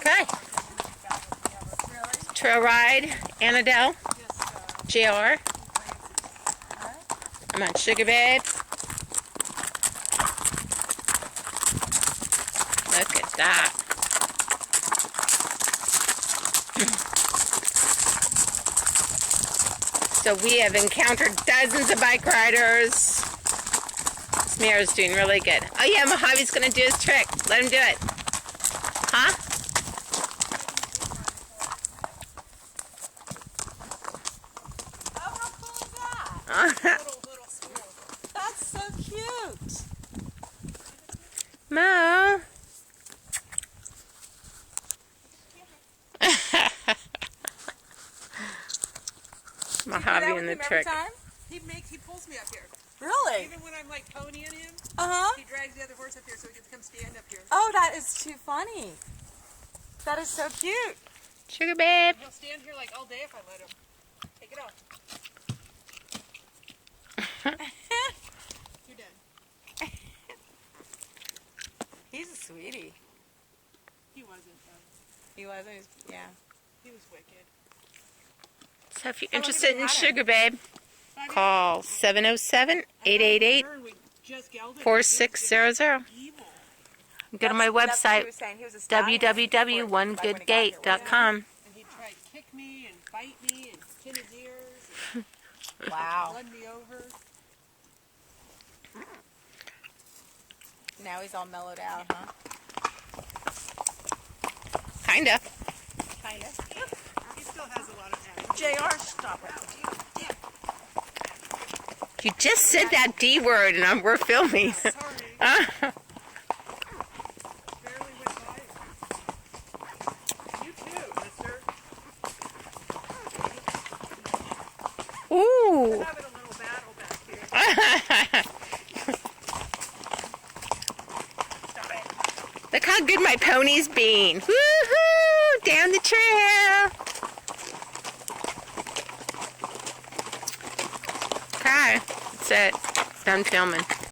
Okay. Trail ride, Annadelle, JR. I'm on Sugar Babe. Look at that. So we have encountered dozens of bike riders. This mare's doing really good. Oh yeah, Mojave's gonna do his trick. Let him do it. Huh? Oh, how cool is that? Little school. That's so cute. Mo. Mojave and the trick. He pulls me up here. Really? Even when I'm like ponying him, he drags the other horse up here so he can come stand up here. Oh, that is too funny. That is so cute. Sugar Babe. He'll stand here like all day if I let him. Take it off. You're done. He's a sweetie. He wasn't though. He wasn't. Yeah. He was wicked. So if you're interested in Sugar Babe, call 707-888-4600. Go to my website, www.onegoodgate.com. And he tried to kick me and bite me and chin his ears. And Wow. run me over. Now he's all mellowed out, huh? Kinda. Kind of. He still has a lot of attitude. JR, stop it. You just said that D word and we're filming. Sorry. Barely went by it. You too, mister. Ooh. We're having a little battle back here. Stop it. Look how good my pony's being. Woohoo! Down the trail. Okay, that's it. Done filming.